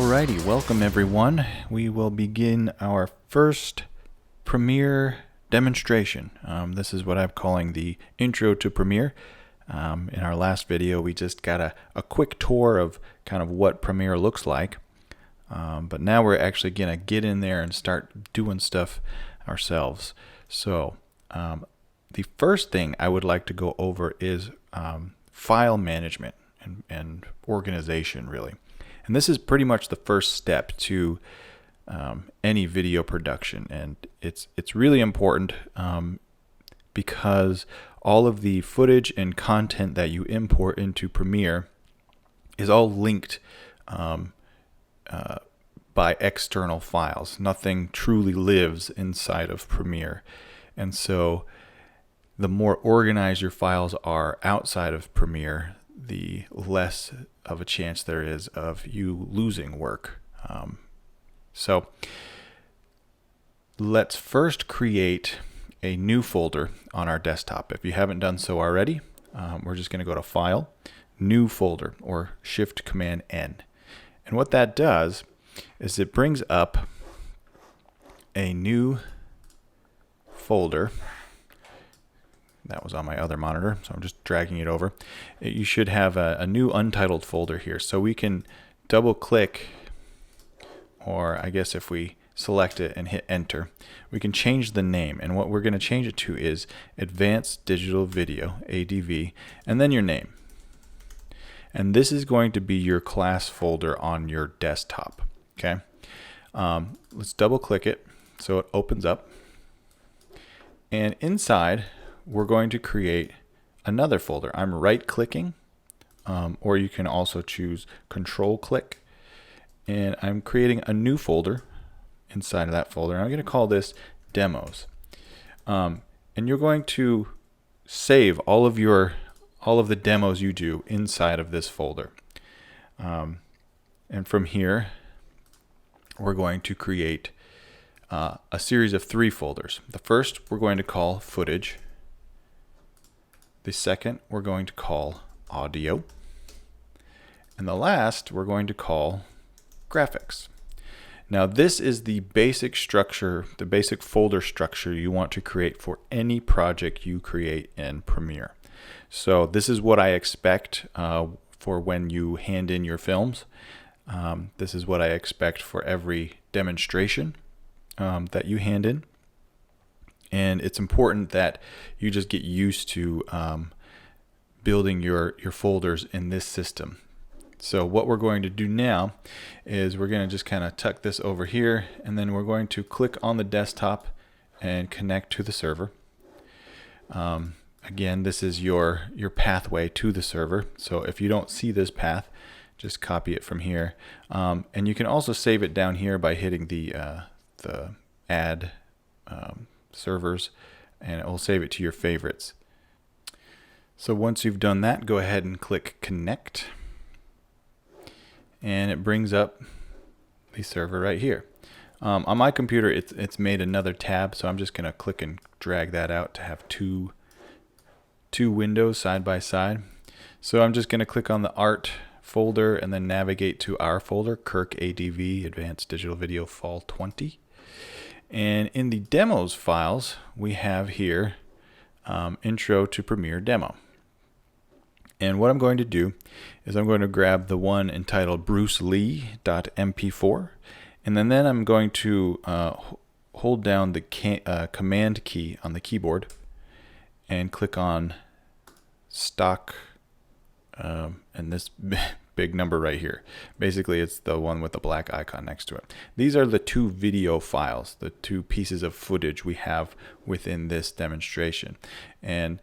Alrighty, welcome everyone. We will begin our first Premiere demonstration. This is what I'm calling the intro to Premiere. In our last video, we just got a quick tour of kind of what Premiere looks like. But now we're actually going to get in there and start doing stuff ourselves. So the first thing I would like to go over is file management and organization, really. And this is pretty much the first step to any video production, and it's really important because all of the footage and content that you import into Premiere is all linked by external files. Nothing truly lives inside of Premiere, and so the more organized your files are outside of Premiere, the less of a chance there is of you losing work. So let's first create a new folder on our desktop. If you haven't done so already, we're just going to go to File, New Folder, or Shift Command N. And what that does is it brings up a new folder. That was on my other monitor, so I'm just dragging it over. You should have a new untitled folder here. So we can double click, or I guess if we select it and hit enter, we can change the name. And what we're going to change it to is Advanced Digital Video, ADV, and then your name. And this is going to be your class folder on your desktop. Okay. Let's double click it so it opens up. And inside, we're going to create another folder. I'm right clicking, or you can also choose control click, and I'm creating a new folder inside of that folder. And I'm going to call this demos, and you're going to save all of the demos you do inside of this folder, and from here we're going to create a series of 3 folders. The first we're going to call footage. The second we're going to call audio, and the last we're going to call graphics. Now this is the basic structure, the basic folder structure you want to create for any project you create in Premiere. So this is what I expect for when you hand in your films. This is what I expect for every demonstration that you hand in. And it's important that you just get used to building your folders in this system. So what we're going to do now is we're going to just kind of tuck this over here, and then we're going to click on the desktop and connect to the server. Again, this is your pathway to the server. So if you don't see this path, just copy it from here. And you can also save it down here by hitting the add servers, and it will save it to your favorites. So once you've done that, go ahead and click connect, and it brings up the server right here. On my computer, it's made another tab, so I'm just going to click and drag that out to have two windows side by side. So I'm just going to click on the art folder and then navigate to our folder, Kirk ADV Advanced Digital Video Fall 20. And in the demos files, we have here intro to Premiere demo. And what I'm going to do is I'm going to grab the one entitled Bruce Lee.mp4, and then I'm going to hold down the command key on the keyboard and click on stock and this big number right here. Basically, it's the one with the black icon next to it. These are the 2 video files, the 2 pieces of footage we have within this demonstration. And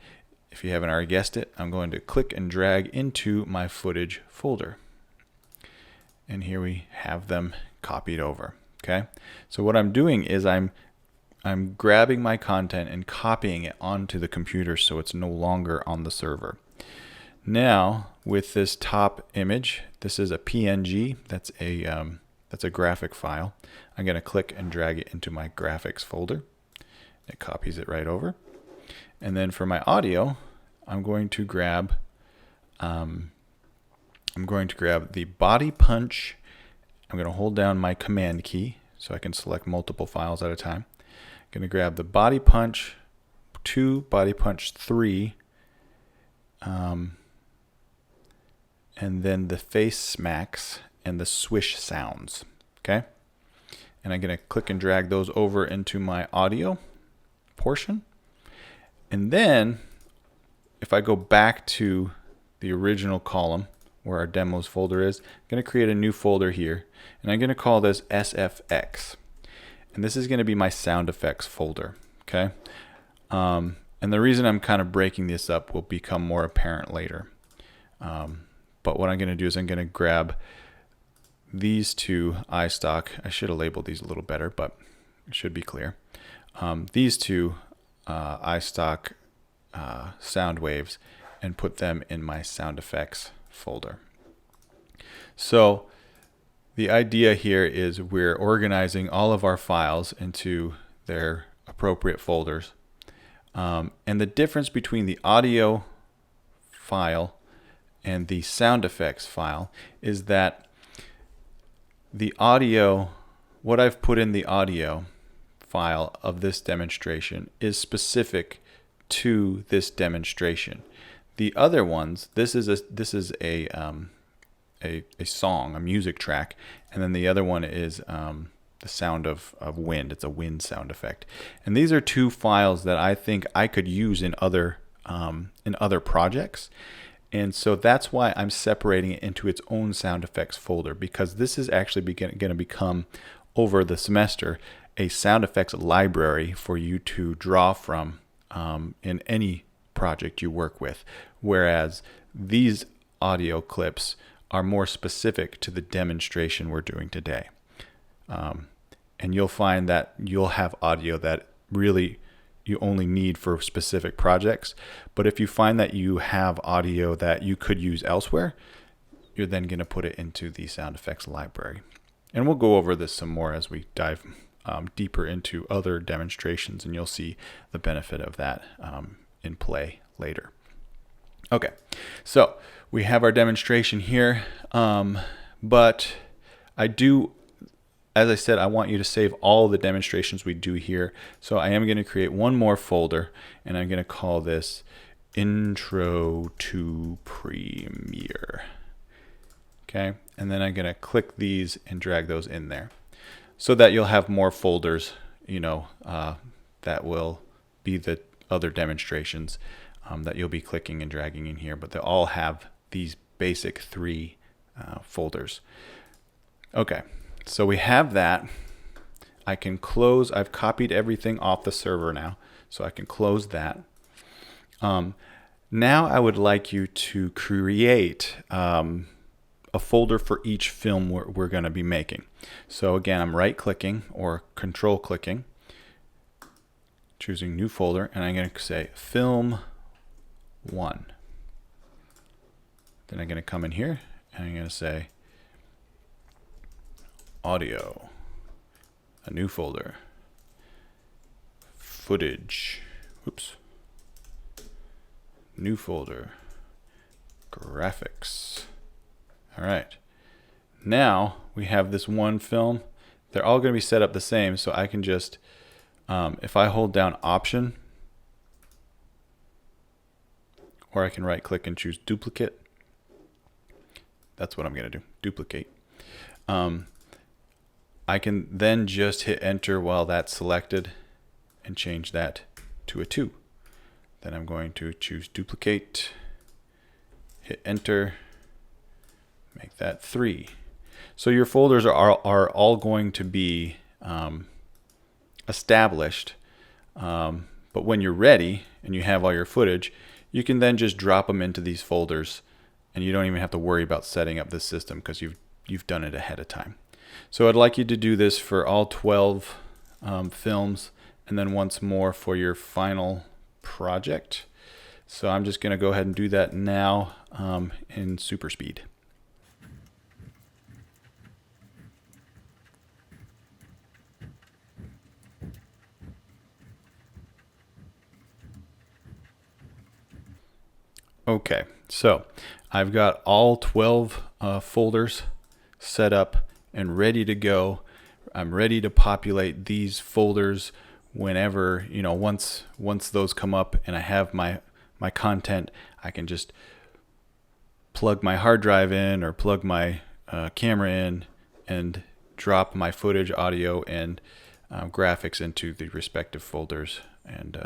if you haven't already guessed it, I'm going to click and drag into my footage folder. And here we have them copied over. Okay. So what I'm doing is I'm grabbing my content and copying it onto the computer so it's no longer on the server. Now, with this top image, this is a PNG. That's a graphic file. I'm going to click and drag it into my graphics folder. It copies it right over. And then for my audio, I'm going to grab the Body Punch I'm going to hold down my command key so I can select multiple files at a time. I'm going to grab the Body Punch 2, Body Punch 3, and then the face smacks and the swish sounds. Okay? And I'm going to click and drag those over into my audio portion. And then if I go back to the original column where our demos folder is, I'm going to create a new folder here, and I'm going to call this SFX. And this is going to be my sound effects folder. Okay? And the reason I'm kind of breaking this up will become more apparent later. But what I'm going to do is I'm going to grab these two iStock. I should have labeled these a little better, but it should be clear. These two iStock sound waves and put them in my sound effects folder. So the idea here is we're organizing all of our files into their appropriate folders. And the difference between the audio file and the sound effects file is that the audio, what I've put in the audio file of this demonstration is specific to this demonstration. The other ones, this is a song, a music track, and then the other one is the sound of wind. It's a wind sound effect. And these are two files that I think I could use in other projects. And so that's why I'm separating it into its own sound effects folder, because this is actually going to become, over the semester, a sound effects library for you to draw from in any project you work with. Whereas these audio clips are more specific to the demonstration we're doing today. And you'll find that you'll have audio that really you only need for specific projects. But if you find that you have audio that you could use elsewhere, you're then going to put it into the sound effects library. And we'll go over this some more as we dive deeper into other demonstrations, and you'll see the benefit of that in play later. Okay, so we have our demonstration here, but as I said, I want you to save all the demonstrations we do here. So I am going to create one more folder, and I'm going to call this Intro to Premiere. Okay, and then I'm going to click these and drag those in there so that you'll have more folders, that will be the other demonstrations that you'll be clicking and dragging in here, but they all have these basic three folders. Okay. So we have that. I can close. I've copied everything off the server now, so I can close that. Now I would like you to create a folder for each film we're going to be making. So again, I'm right-clicking or control-clicking, choosing new folder, and I'm going to say Film 1. Then I'm going to come in here, and I'm going to say Audio, a new folder, Footage, new folder, Graphics. All right, now we have this one film. They're all going to be set up the same, so I can just, if I hold down Option, or I can right click and choose Duplicate. That's what I'm going to do, duplicate. I can then just hit enter while that's selected and change that to a 2. Then I'm going to choose duplicate, hit enter, make that 3. So your folders are all going to be established, but when you're ready and you have all your footage, you can then just drop them into these folders, and you don't even have to worry about setting up this system because you've done it ahead of time. So I'd like you to do this for all 12 films, and then once more for your final project. So I'm just going to go ahead and do that now in super speed. Okay, so I've got all 12 folders set up and ready to go. I'm ready to populate these folders whenever, once those come up and I have my content, I can just plug my hard drive in or plug my camera in and drop my footage, audio, and graphics into the respective folders and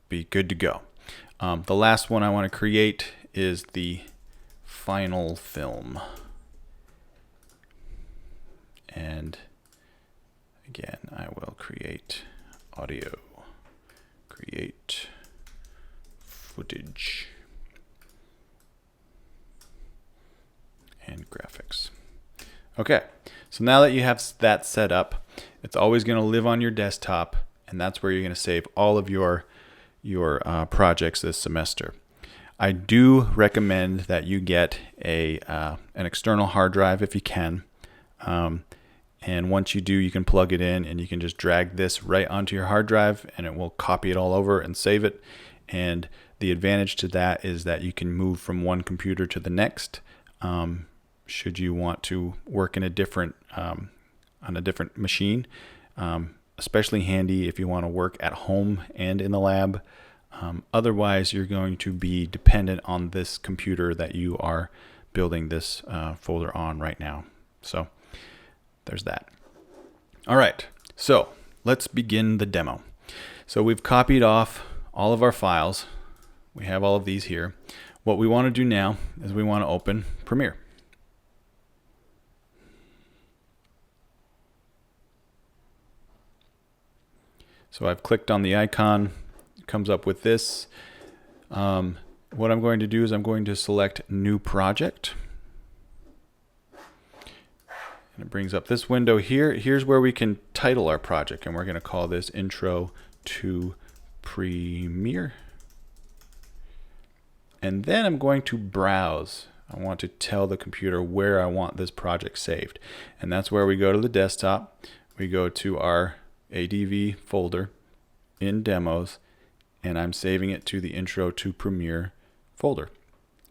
be good to go. The last one I want to create is the final film. And again, I will create audio, create footage, and graphics. Okay, so now that you have that set up, it's always going to live on your desktop, and that's where you're going to save all of your projects this semester. I do recommend that you get an external hard drive if you can. And once you do, you can plug it in and you can just drag this right onto your hard drive and it will copy it all over and save it. And the advantage to that is that you can move from one computer to the next. Should you want to work in on a different machine, especially handy if you want to work at home and in the lab. Otherwise, you're going to be dependent on this computer that you are building this folder on right now. So there's that. All right, so let's begin the demo. So we've copied off all of our files. We have all of these here. What we want to do now is we want to open Premiere. So I've clicked on the icon, it comes up with this. What I'm going to do is I'm going to select New Project. And it brings up this window here. Here's where we can title our project, and we're going to call this Intro to Premiere. And then I'm going to browse. I want to tell the computer where I want this project saved. And that's where we go to the desktop. We go to our ADV folder in demos, and I'm saving it to the Intro to Premiere folder.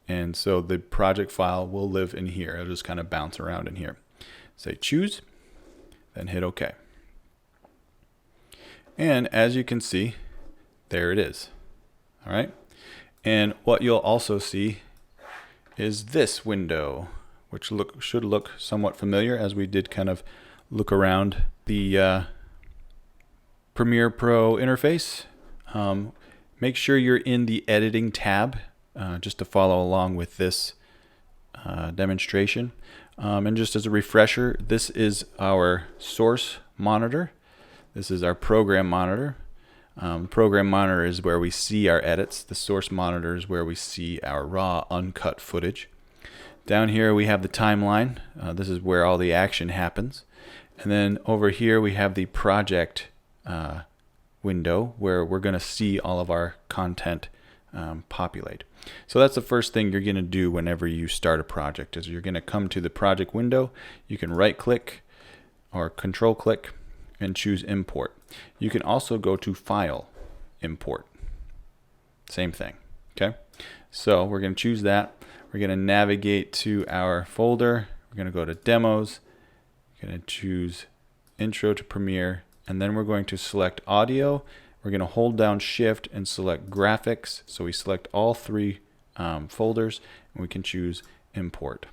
And so the project file will live in here. It'll just kind of bounce around in here. Say choose, then hit OK. And as you can see, there it is. All right. And what you'll also see is this window, which should look somewhat familiar as we did kind of look around the Premiere Pro interface. Make sure you're in the editing tab just to follow along with this demonstration. And just as a refresher, this is our source monitor. This is our program monitor. Program monitor is where we see our edits. The source monitor is where we see our raw, uncut footage. Down here we have the timeline. This is where all the action happens. And then over here we have the project window where we're going to see all of our content populate. So that's the first thing you're going to do whenever you start a project is you're going to come to the project window. You can right click or control click and choose import. You can also go to file, import. Same thing. Okay. So we're going to choose that. We're going to navigate to our folder. We're going to go to demos. We're going to choose Intro to Premiere, and then we're going to select audio. We're going to hold down shift and select graphics. So we select all three folders, and we can choose import.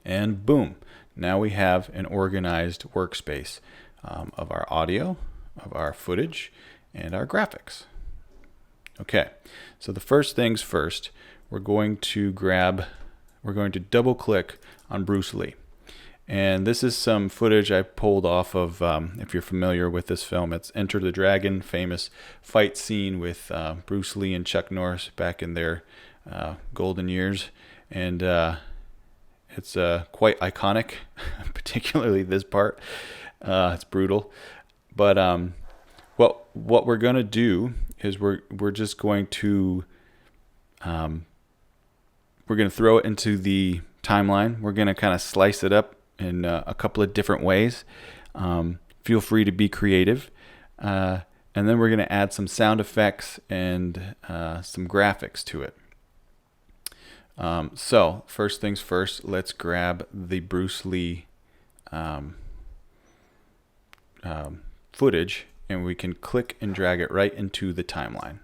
And boom, now we have an organized workspace of our audio, of our footage, and our graphics. Okay, so the first things first, we're going to double click on Bruce Lee. And this is some footage I pulled off of, if you're familiar with this film, it's Enter the Dragon, famous fight scene with Bruce Lee and Chuck Norris back in their golden years. And it's quite iconic, particularly this part. It's brutal. But what we're going to do is we're just going to throw it into the timeline. We're going to kind of slice it up in a couple of different ways. Feel free to be creative. And then we're going to add some sound effects and some graphics to it. So first things first, let's grab the Bruce Lee footage, and we can click and drag it right into the timeline.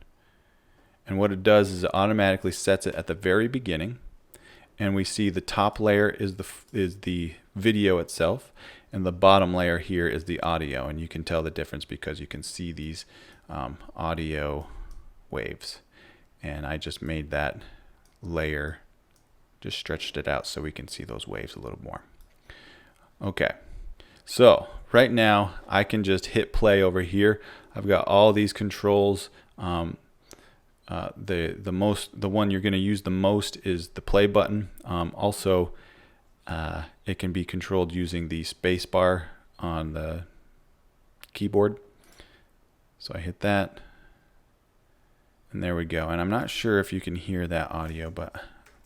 And what it does is it automatically sets it at the very beginning, and we see the top layer is the video itself, and the bottom layer here is the audio. And you can tell the difference because you can see these audio waves. And I just made that layer, just stretched it out so we can see those waves a little more. Okay, so right now I can just hit play over here. I've got all these controls. The one you're going to use the most is the play button. Also, it can be controlled using the space bar on the keyboard. So I hit that, and there we go. And I'm not sure if you can hear that audio, but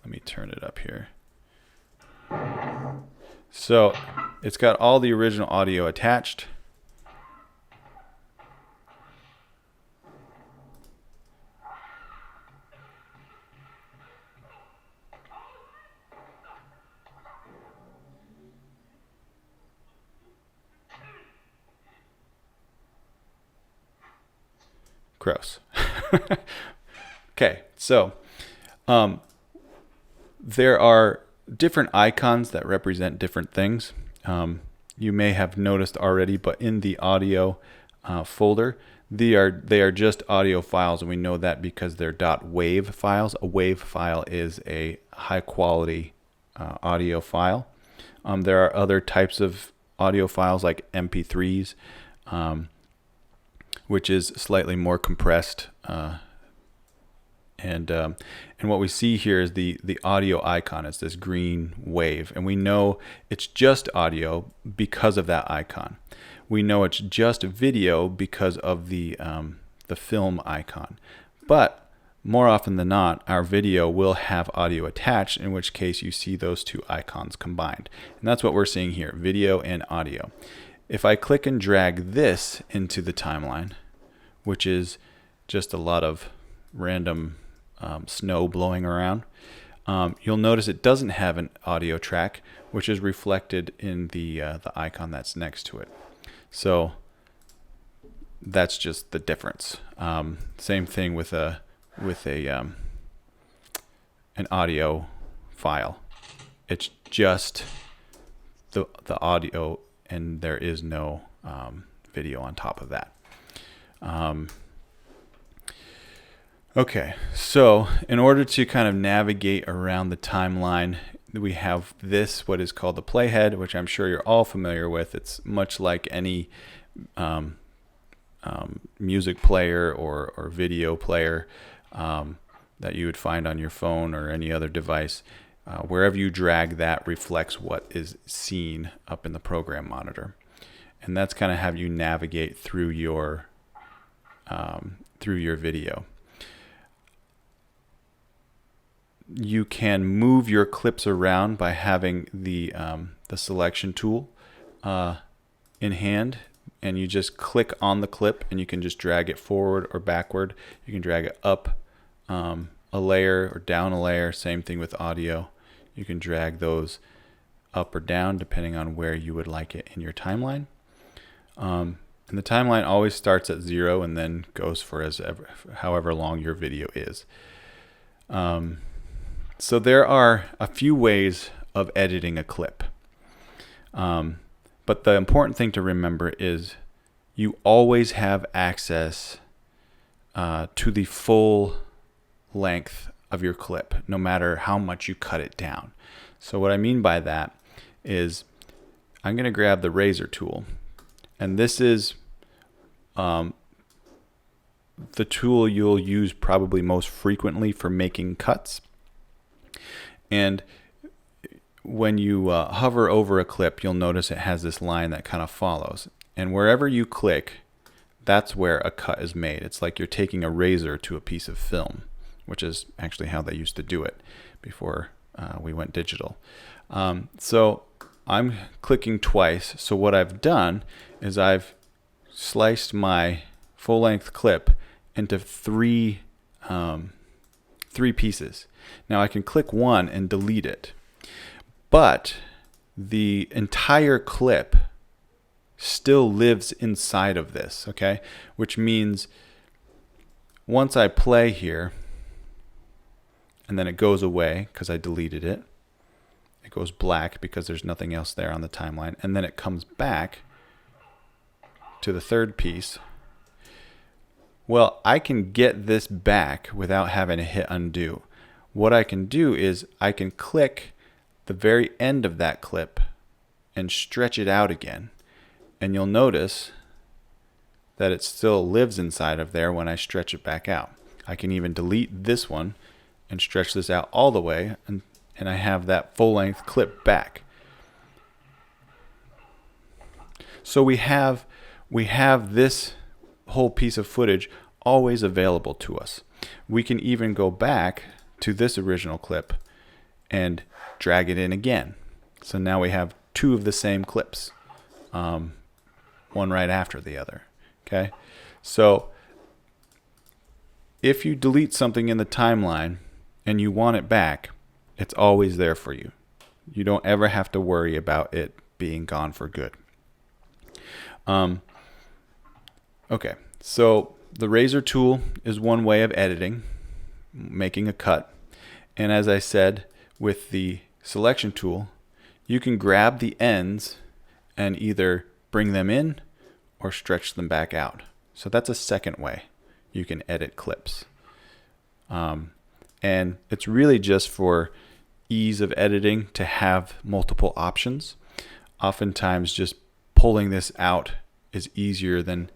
let me turn it up here. So it's got all the original audio attached. Gross. Okay, so there are different icons that represent different things. You may have noticed already, but in the audio folder, they are just audio files, and we know that because they're .wav files. A WAV file is a high quality audio file. There are other types of audio files like MP3s, which is slightly more compressed. And what we see here is the audio icon. It's this green wave, and we know it's just audio because of that icon. We know it's just video because of the film icon. But more often than not, our video will have audio attached, in which case you see those two icons combined. And that's what we're seeing here, video and audio. If I click and drag this into the timeline, which is just a lot of random snow blowing around, you'll notice it doesn't have an audio track, which is reflected in the icon that's next to it. So that's just the difference. Same thing with an audio file. It's just the audio, and there is no video on top of that. Okay, so in order to kind of navigate around the timeline, we have this, what is called the playhead, which I'm sure you're all familiar with. It's much like any music player or video player that you would find on your phone or any other device. Wherever you drag, that reflects what is seen up in the program monitor. And that's kind of how you navigate through your video. You can move your clips around by having the selection tool in hand, and you just click on the clip and you can just drag it forward or backward. You can drag it up a layer or down a layer. Same thing with audio. You can drag those up or down depending on where you would like it in your timeline. And the timeline always starts at 0 and then goes for however long your video is. So there are a few ways of editing a clip. But the important thing to remember is you always have access to the full length of your clip, no matter how much you cut it down. So what I mean by that is I'm going to grab the razor tool, and this is the tool you'll use probably most frequently for making cuts. And when you hover over a clip, you'll notice it has this line that kind of follows. And wherever you click, that's where a cut is made. It's like you're taking a razor to a piece of film, which is actually how they used to do it before we went digital. So I'm clicking twice. So what I've done is I've sliced my full-length clip into three 3 pieces. Now I can click one and delete it, but the entire clip still lives inside of this, okay? Which means once I play here, and then it goes away because I deleted it. It goes black because there's nothing else there on the timeline, and then it comes back to the third piece. Well, I can get this back without having to hit undo. What I can do is I can click the very end of that clip and stretch it out again. And you'll notice that it still lives inside of there when I stretch it back out. I can even delete this one and stretch this out all the way, and I have that full-length clip back. So we have this whole piece of footage always available to us. We can even go back to this original clip and drag it in again. So now we have 2 of the same clips, one right after the other. Okay, so if you delete something in the timeline and you want it back, it's always there for you. You don't ever have to worry about it being gone for good. Okay, so the razor tool is one way of editing, making a cut. And as I said, with the selection tool, you can grab the ends and either bring them in or stretch them back out. So that's a second way you can edit clips. And it's really just for ease of editing to have multiple options. Oftentimes just pulling this out is easier than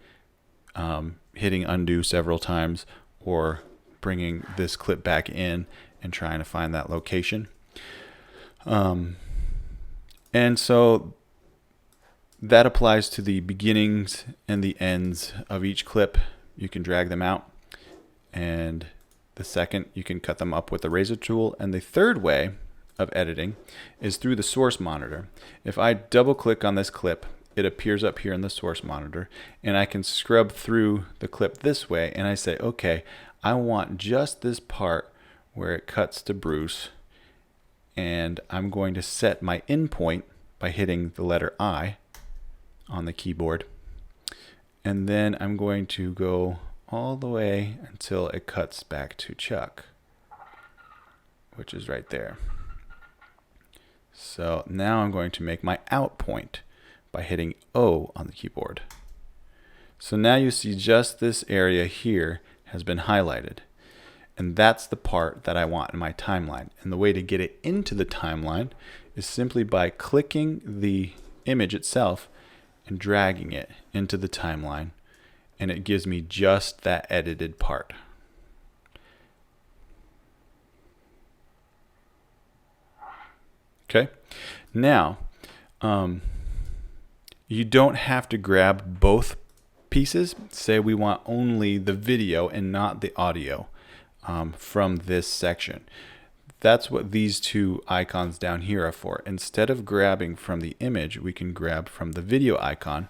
hitting undo several times or bringing this clip back in and trying to find that location. And so that applies to the beginnings and the ends of each clip. You can drag them out. And the second, you can cut them up with the razor tool. And the third way of editing is through the source monitor. If I double click on this clip, it appears up here in the source monitor, and I can scrub through the clip this way, and I say, okay, I want just this part where it cuts to Bruce, and I'm going to set my in point by hitting the letter I on the keyboard, and then I'm going to go all the way until it cuts back to Chuck, which is right there. So now I'm going to make my out point by hitting O on the keyboard. So now you see just this area here has been highlighted. And that's the part that I want in my timeline. And the way to get it into the timeline is simply by clicking the image itself and dragging it into the timeline. And it gives me just that edited part. Okay, now you don't have to grab both pieces. Say we want only the video and not the audio from this section. That's what these 2 icons down here are for. Instead of grabbing from the image, we can grab from the video icon,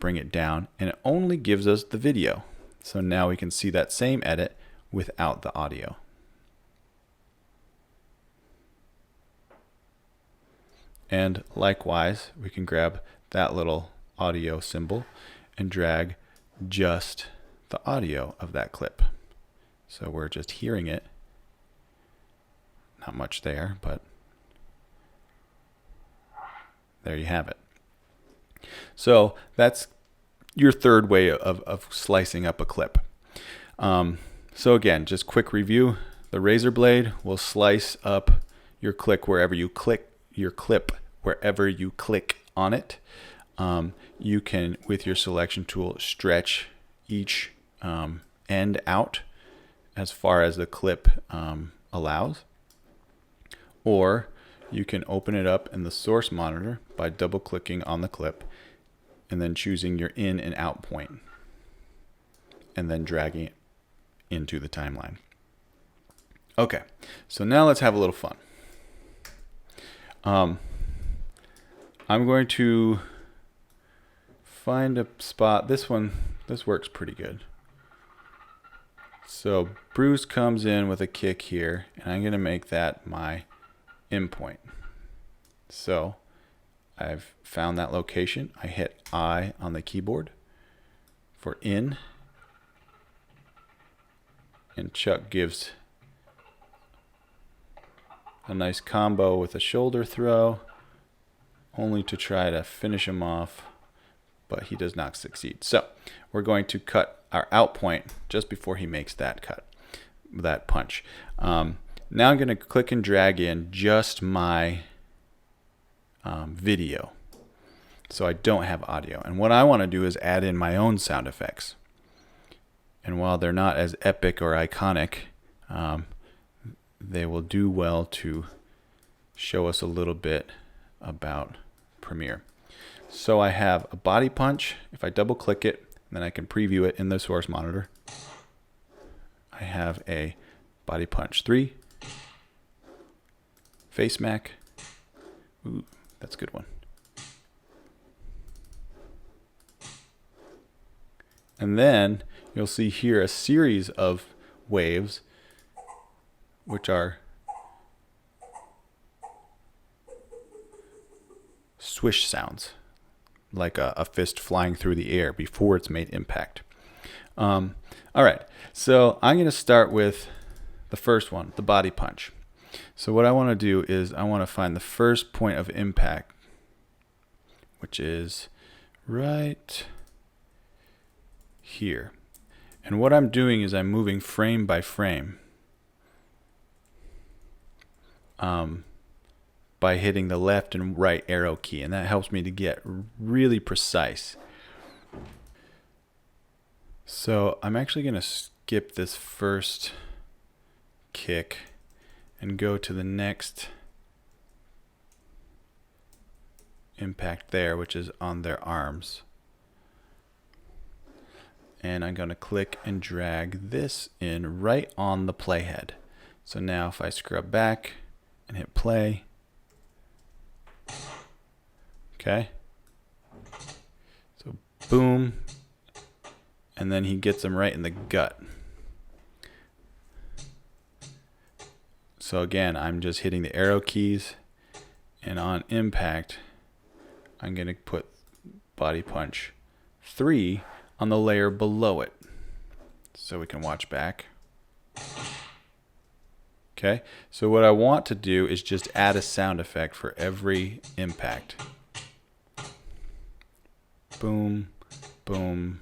bring it down, and it only gives us the video. So now we can see that same edit without the audio. And likewise, we can grab that little audio symbol and drag just the audio of that clip. So we're just hearing it. Not much there, but there you have it. So that's your third way of slicing up a clip. So again, just quick review. The razor blade will slice up your clip wherever you click on it. You can, with your selection tool, stretch each end out as far as the clip allows. Or you can open it up in the source monitor by double clicking on the clip and then choosing your in and out point and then dragging it into the timeline. Okay, so now let's have a little fun. I'm going to find a spot. This works pretty good. So Bruce comes in with a kick here, and I'm going to make that my in point. So I've found that location. I hit I on the keyboard for in, and Chuck gives a nice combo with a shoulder throw, only to try to finish him off, but he does not succeed. So we're going to cut our out point just before he makes that cut, that punch. Now I'm going to click and drag in just my video, so I don't have audio. And what I want to do is add in my own sound effects. And while they're not as epic or iconic, they will do well to show us a little bit about Premiere. So I have a body punch. If I double click it, then I can preview it in the source monitor. I have a body punch 3, face smack. Ooh, that's a good one. And then you'll see here a series of waves, which are swish sounds, like a fist flying through the air before it's made impact. All right, so I'm going to start with the first one, the body punch. So what I want to do is I want to find the first point of impact, which is right here. And what I'm doing is I'm moving frame by frame by hitting the left and right arrow key, and that helps me to get really precise. So I'm actually going to skip this first kick and go to the next impact there, which is on their arms. And I'm going to click and drag this in right on the playhead. So now if I scrub back and hit play, okay, so boom, and then he gets him right in the gut. So again, I'm just hitting the arrow keys, and on impact, I'm going to put body punch 3 on the layer below it, so we can watch back. Okay, so what I want to do is just add a sound effect for every impact. Boom, boom.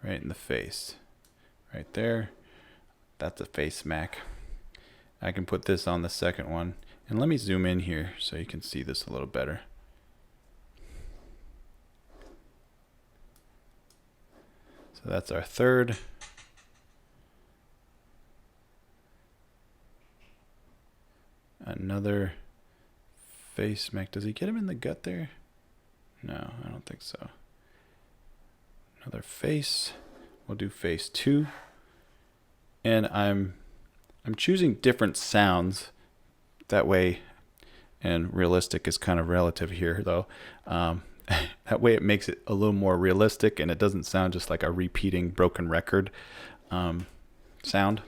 Right in the face. Right there. That's a face smack. I can put this on the second one. And let me zoom in here so you can see this a little better. So that's our third. Another face smack. Does he get him in the gut there? No, I don't think so. Another face. We'll do face 2. And I'm choosing different sounds. That way, and realistic is kind of relative here though. That way it makes it a little more realistic and it doesn't sound just like a repeating broken record sound.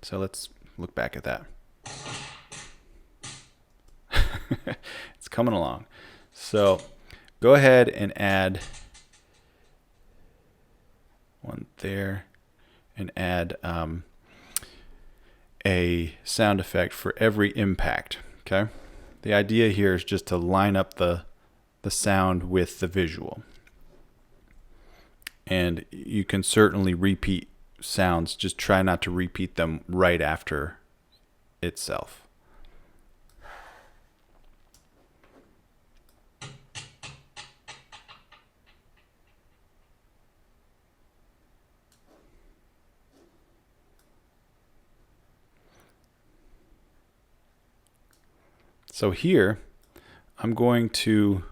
So let's look back at that. It's coming along. So go ahead and add one there and add a sound effect for every impact. Okay. The idea here is just to line up the sound with the visual. And you can certainly repeat sounds, just try not to repeat them right after itself. So here, I'm going to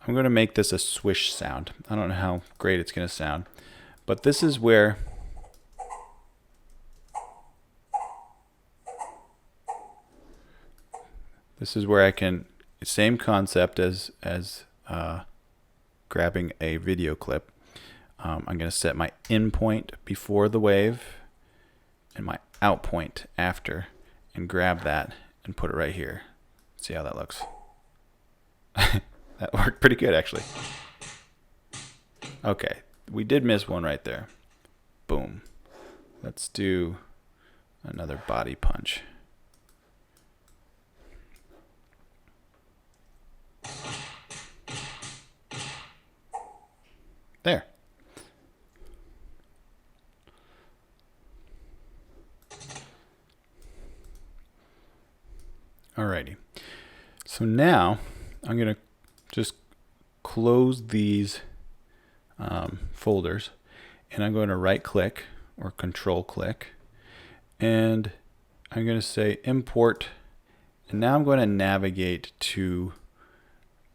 make this a swish sound. I don't know how great it's going to sound, but this is where I can same concept as grabbing a video clip. I'm going to set my in point before the wave and my out point after, and grab that and put it right here. See how that looks? That worked pretty good, actually. Okay, we did miss one right there. Boom. Let's do another body punch. There. Alrighty. So now I'm going to just close these folders, and I'm going to right click or control click, and I'm going to say import, and now I'm going to navigate to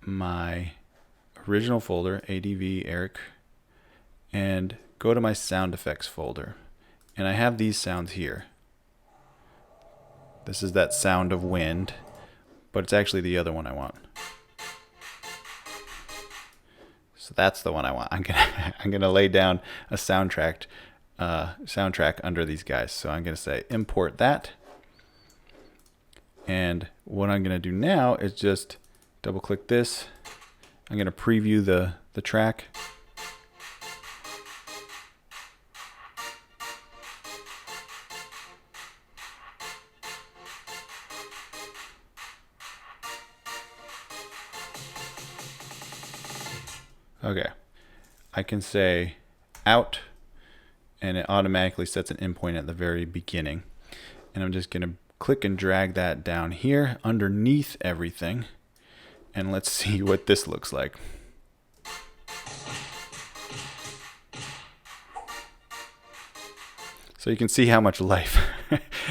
my original folder, ADV Eric, and go to my sound effects folder, and I have these sounds here. This is that sound of wind, but it's actually the other one I want. So that's the one I want. I'm gonna lay down a soundtrack under these guys. So I'm gonna say import that, and what I'm gonna do now is just double click this. I'm gonna preview the track. Okay, I can say out, and it automatically sets an endpoint at the very beginning. And I'm just gonna click and drag that down here underneath everything, and let's see what this looks like. So you can see how much life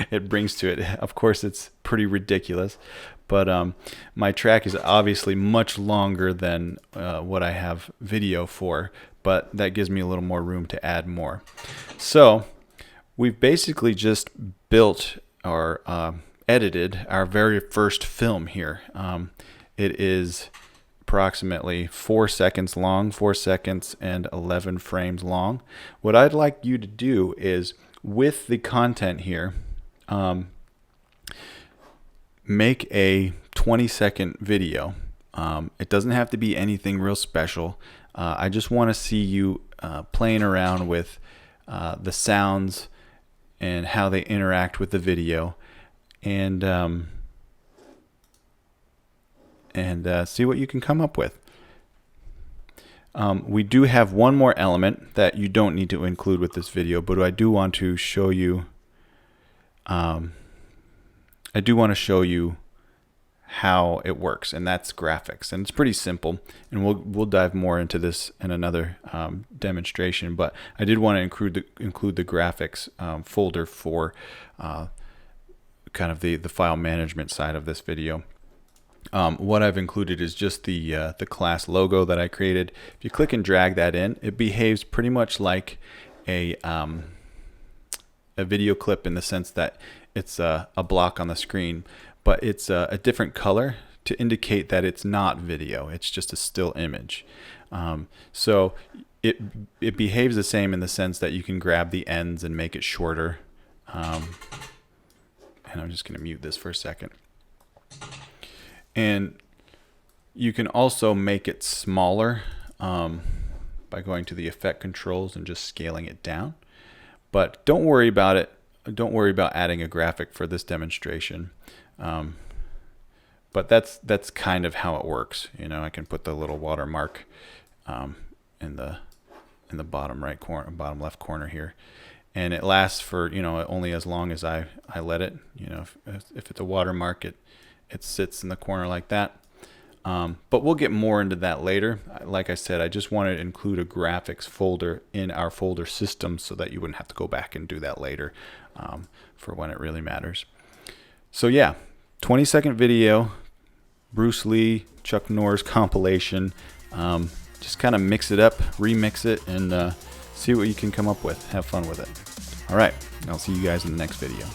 it brings to it. Of course, it's pretty ridiculous, but my track is obviously much longer than what I have video for, but that gives me a little more room to add more. So we've basically just built or edited our very first film here. It is approximately 4 seconds long, 4 seconds and 11 frames long. What I'd like you to do is, with the content here, make a 20-second video. It doesn't have to be anything real special. I just want to see you playing around with the sounds and how they interact with the video, and see what you can come up with. We do have one more element that you don't need to include with this video, but I do want to show you. I do want to show you how it works, and that's graphics, and it's pretty simple. And we'll dive more into this in another demonstration. But I did want to include the graphics folder for kind of the file management side of this video. What I've included is just the class logo that I created. If you click and drag that in, it behaves pretty much like a video clip, in the sense that it's a block on the screen, but it's a different color to indicate that it's not video. It's just a still image. So it behaves the same in the sense that you can grab the ends and make it shorter. And I'm just going to mute this for a second. And you can also make it smaller by going to the effect controls and just scaling it down. But don't worry about it. Don't worry about adding a graphic for this demonstration. But that's kind of how it works. You know, I can put the little watermark in the bottom right corner, bottom left corner here, and it lasts for, you know, only as long as I let it. You know, if it's a watermark, it sits in the corner like that. But we'll get more into that later. Like I said, I just wanted to include a graphics folder in our folder system so that you wouldn't have to go back and do that later for when it really matters. So yeah, 20-second video, Bruce Lee, Chuck Norris compilation. Just kind of mix it up, remix it, and see what you can come up with. Have fun with it. All right, I'll see you guys in the next video.